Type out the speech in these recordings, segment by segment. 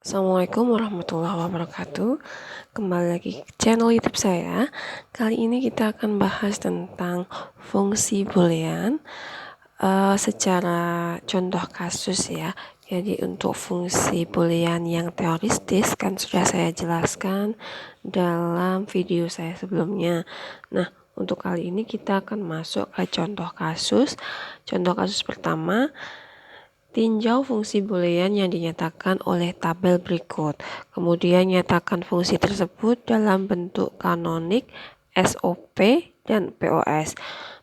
Assalamualaikum warahmatullahi wabarakatuh. Kembali lagi ke channel YouTube saya. Kali ini kita akan bahas tentang fungsi boolean secara contoh kasus ya. Jadi untuk fungsi boolean yang teoristis kan sudah saya jelaskan dalam video saya sebelumnya. Nah, untuk kali ini kita akan masuk ke contoh kasus. Contoh kasus pertama, tinjau fungsi boolean yang dinyatakan oleh tabel berikut. Kemudian nyatakan fungsi tersebut dalam bentuk kanonik, SOP, dan POS.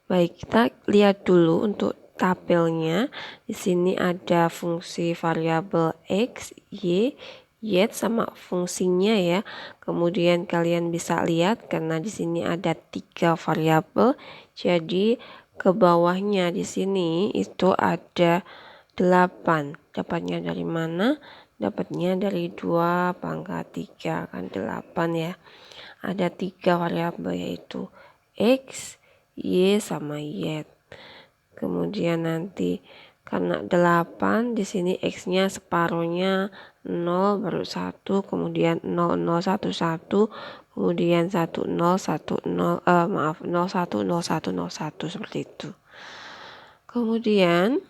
Baik, kita lihat dulu untuk tabelnya. Di sini ada fungsi variabel X, Y, Y sama fungsinya ya. Kemudian kalian bisa lihat karena di sini ada 3 variabel. Jadi ke bawahnya di sini itu ada 8. Dapatnya dari mana? Dapatnya dari 2 pangkat 3 kan 8 ya. Ada 3 variabel yaitu X, Y sama Y. Kemudian nanti karena 8 di sini X-nya separuhnya 0 baru 1, kemudian 0 0 1 1, kemudian 1 0 1 0 0 1 0 1 0 1 seperti itu. Kemudian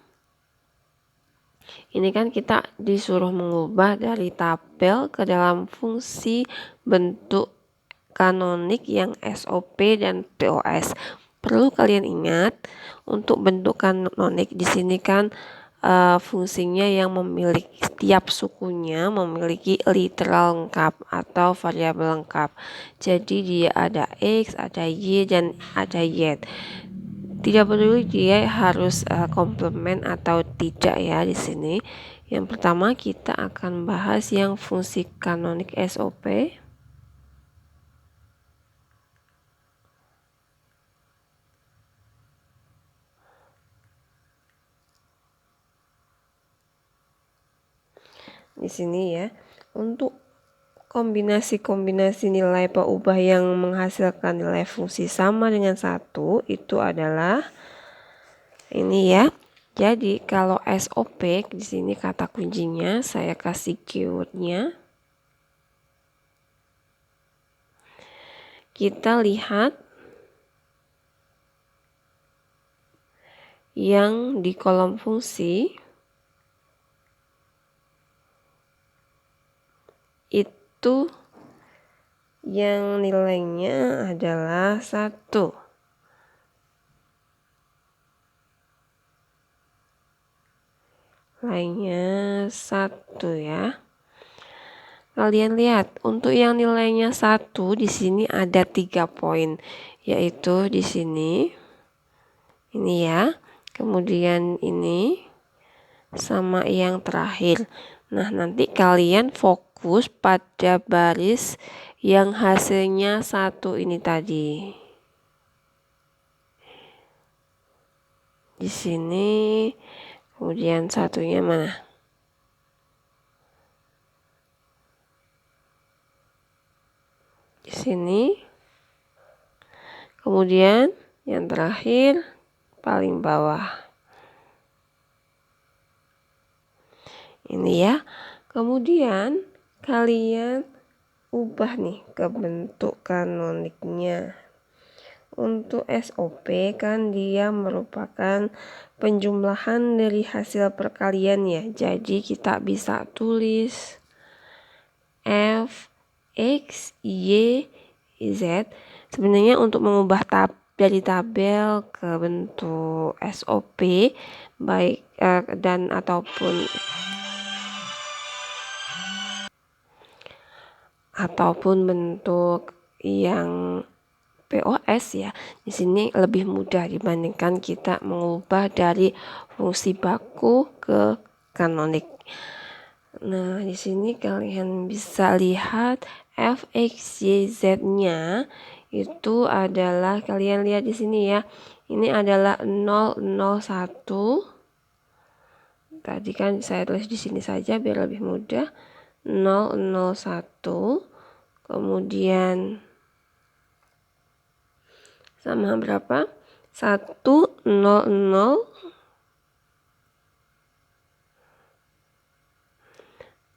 ini kan kita disuruh mengubah dari tabel ke dalam fungsi bentuk kanonik yang SOP dan POS. Perlu kalian ingat untuk bentuk kanonik di sini kan fungsinya yang memiliki setiap sukunya memiliki literal lengkap atau variabel lengkap. Jadi dia ada X, ada Y dan ada Y. Tidak peduli dia harus komplement atau tidak ya di sini. Yang pertama kita akan bahas yang fungsi kanonik SOP. Di sini ya, untuk kombinasi-kombinasi nilai peubah yang menghasilkan nilai fungsi sama dengan 1 itu adalah ini ya. Jadi kalau SOP di sini kata kuncinya saya kasih keywordnya. Kita lihat yang di kolom fungsi itu yang nilainya adalah 1. Nilainya 1 ya. Kalian lihat untuk yang nilainya 1 di sini ada 3 poin, yaitu di sini. Ini ya. Kemudian ini sama yang terakhir. Nah, nanti kalian fokus pada baris yang hasilnya 1 ini tadi. Di sini, kemudian satunya mana? Di sini. Kemudian yang terakhir paling bawah. Ini ya. Kemudian kalian ubah nih ke bentuk kanoniknya. Untuk SOP kan dia merupakan penjumlahan dari hasil perkalian ya. Jadi kita bisa tulis F, X, Y, Z. Sebenarnya untuk mengubah dari tabel ke bentuk SOP baik dan ataupun bentuk yang POS ya. Di sini lebih mudah dibandingkan kita mengubah dari fungsi baku ke kanonik. Nah, di sini kalian bisa lihat f, x, y, z-nya itu adalah kalian lihat di sini ya. Ini adalah 0, 0, 1. Tadi kan saya tulis di sini saja biar lebih mudah. 0, 0, 1. Kemudian sama berapa? 1, 0, 0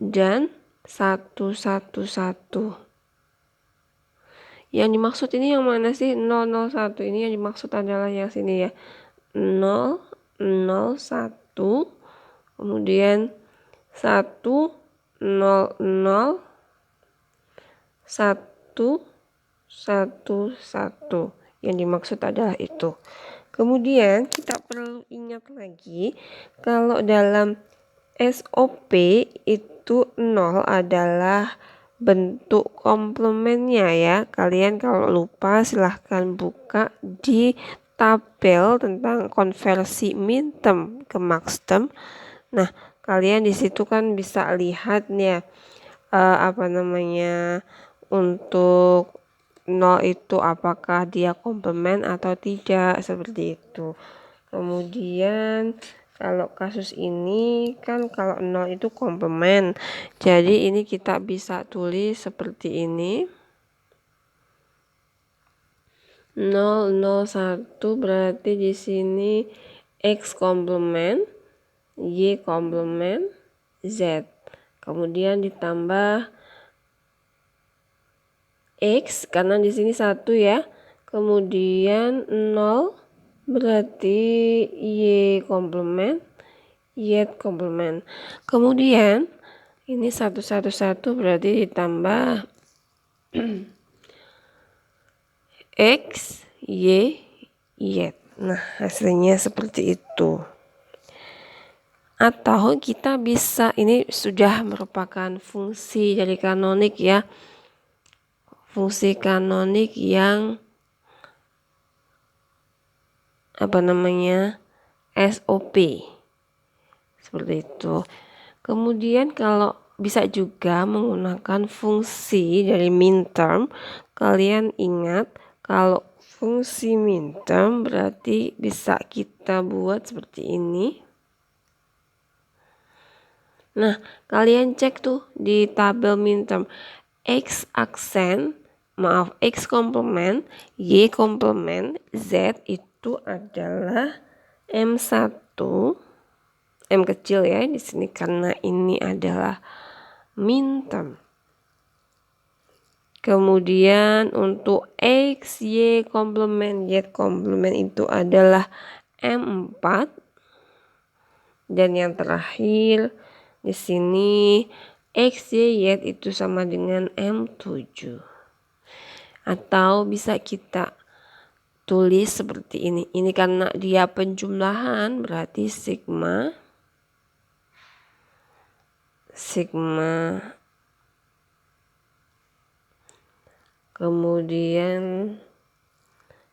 dan 1, 1, 1. Yang dimaksud ini yang mana sih? 0, 0, 1. Ini yang dimaksud adalah yang sini ya. 0, 0, 1. Kemudian 1, 0, 0, 1, 1, 1. Yang dimaksud adalah itu. Kemudian kita perlu ingat lagi kalau dalam SOP itu 0 adalah bentuk komplemennya ya. Kalian kalau lupa silahkan buka di tabel tentang konversi min term ke max term. Nah, kalian di situ kan bisa lihat nih ya, untuk 0 itu apakah dia komplement atau tidak, seperti itu. Kemudian kalau kasus ini kan kalau 0 itu komplement. Jadi ini kita bisa tulis seperti ini. 0, 0, 1 berarti di sini X komplement, Y komplement, Z. Kemudian ditambah X karena di sini 1 ya. Kemudian 0 berarti Y komplement, Y komplement. Kemudian ini 1, 1, 1 berarti ditambah X, Y, Y. Nah, hasilnya seperti itu. Atau kita bisa, ini sudah merupakan fungsi dari kanonik ya. Fungsi kanonik yang SOP. Seperti itu. Kemudian kalau bisa juga menggunakan fungsi dari min term. Kalian ingat kalau fungsi min term berarti bisa kita buat seperti ini. Nah, kalian cek tuh di tabel min term. X komplement, Y komplement, Z itu adalah M1, M kecil ya di sini karena ini adalah min term. Kemudian untuk X, Y komplement, Y komplement itu adalah M4. Dan yang terakhir di sini X, Y, Y itu sama dengan M7. Atau bisa kita tulis seperti ini. Ini karena dia penjumlahan berarti sigma kemudian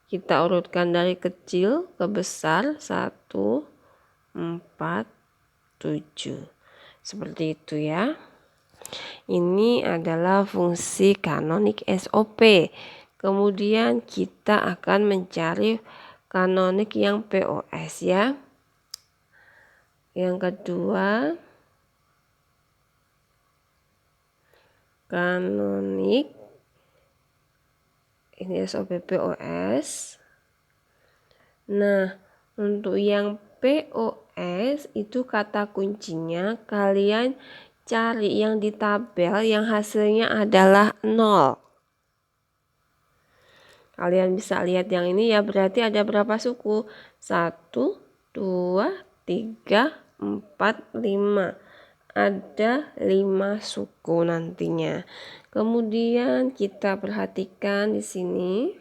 kita urutkan dari kecil ke besar 1, 4, 7. Seperti itu ya. Ini adalah fungsi kanonik SOP. Kemudian kita akan mencari kanonik yang POS ya. Yang kedua, kanonik ini SOP POS. Nah, untuk yang POS itu kata kuncinya kalian cari yang di tabel yang hasilnya adalah 0. Kalian bisa lihat yang ini ya, berarti ada berapa suku? 1, 2, 3, 4, 5. Ada 5 suku nantinya. Kemudian kita perhatikan di sini.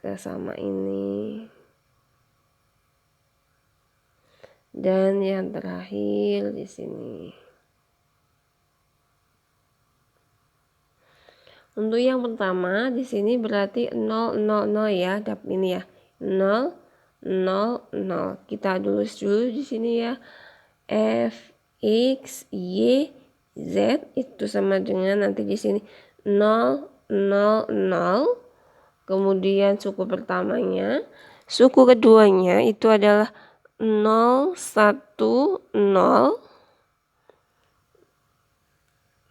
Sama ini. Dan yang terakhir di sini. Untuk yang pertama di sini berarti 0, 0, 0 ya, ini ya. 0, 0, 0. Kita tulis dulu di sini ya. F, X, Y, Z itu sama dengan nanti di sini 0, 0, 0. Kemudian suku pertamanya, suku keduanya itu adalah 0, 1, 0,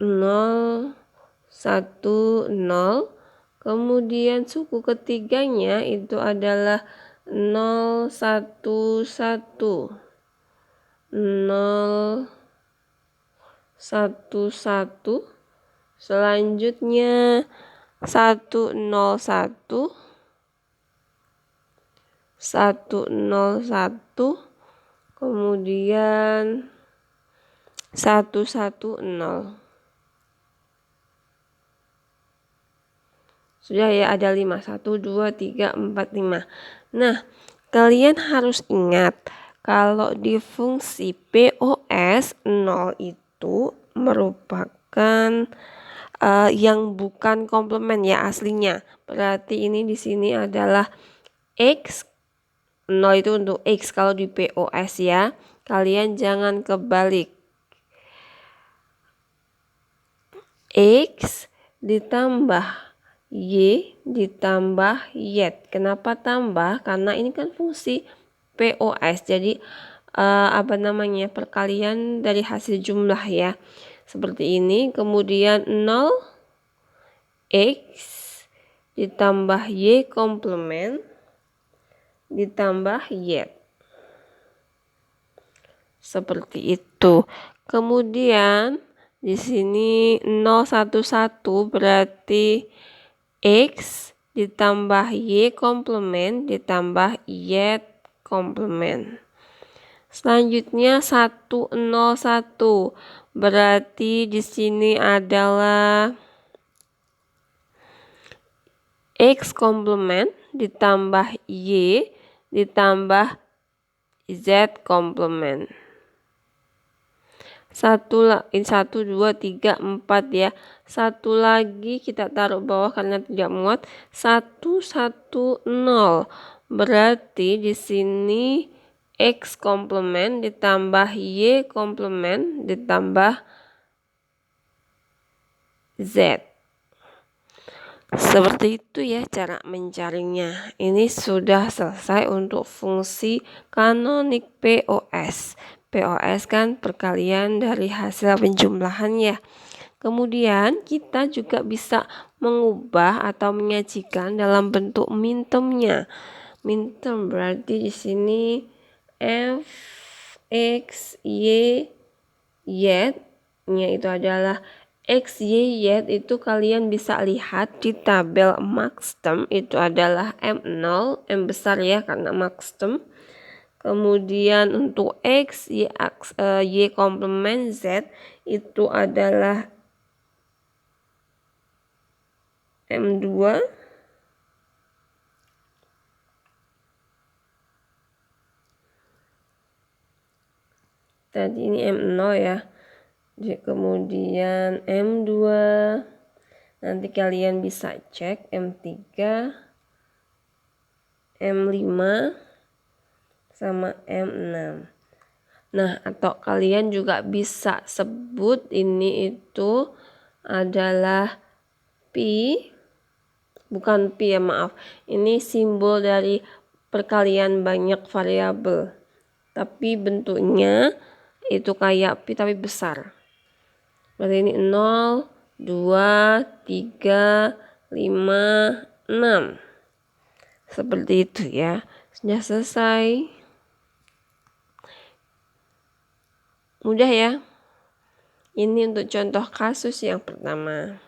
0, 1, 0. Kemudian suku ketiganya itu adalah 0, 1, 1, 0, 1, 1. Selanjutnya 1, 0, 1. 1, 0, 1. Kemudian 1, 1, 0. Sudah ya, ada 5. 1, 2, 3, 4, 5. Nah, kalian harus ingat kalau di fungsi POS 0 itu merupakan yang bukan komplement ya aslinya. Berarti ini di sini adalah X. 0 itu untuk X kalau di POS ya. Kalian jangan kebalik. X ditambah Y ditambah Y. Kenapa tambah? Karena ini kan fungsi POS. Jadi perkalian dari hasil jumlah ya. Seperti ini. Kemudian 0 X ditambah Y komplement ditambah Y. Seperti itu. Kemudian di sini 011 berarti X ditambah Y komplement ditambah Y komplement. Selanjutnya 101 berarti di sini adalah X komplement ditambah Y ditambah Z komplement. 1, 2, 3, 4 ya. 1 lagi kita taruh bawah karena tidak muat. 1, 1, 0. Berarti di sini X komplement ditambah Y komplement ditambah Z. Seperti itu ya cara mencarinya. Ini sudah selesai untuk fungsi kanonik POS. POS kan perkalian dari hasil penjumlahan ya. Kemudian kita juga bisa mengubah atau menyajikan dalam bentuk mintermnya. Minterm berarti di sini F, X, Y, Y-nya itu adalah X, Y, Y itu kalian bisa lihat di tabel maxterm itu adalah M0, M besar ya karena maxterm. Kemudian untuk X, Y komplement Z itu adalah M2. Tadi ini M0 ya. Kemudian M2. Nanti kalian bisa cek M3, M5 sama M6. Nah, atau kalian juga bisa sebut ini itu adalah pi, bukan pi ya maaf. Ini simbol dari perkalian banyak variabel. Tapi bentuknya itu kayak pi tapi besar. Berarti ini 0, 2, 3, 5, 6. Seperti itu ya. Sudah selesai. Mudah ya. Ini untuk contoh kasus yang pertama.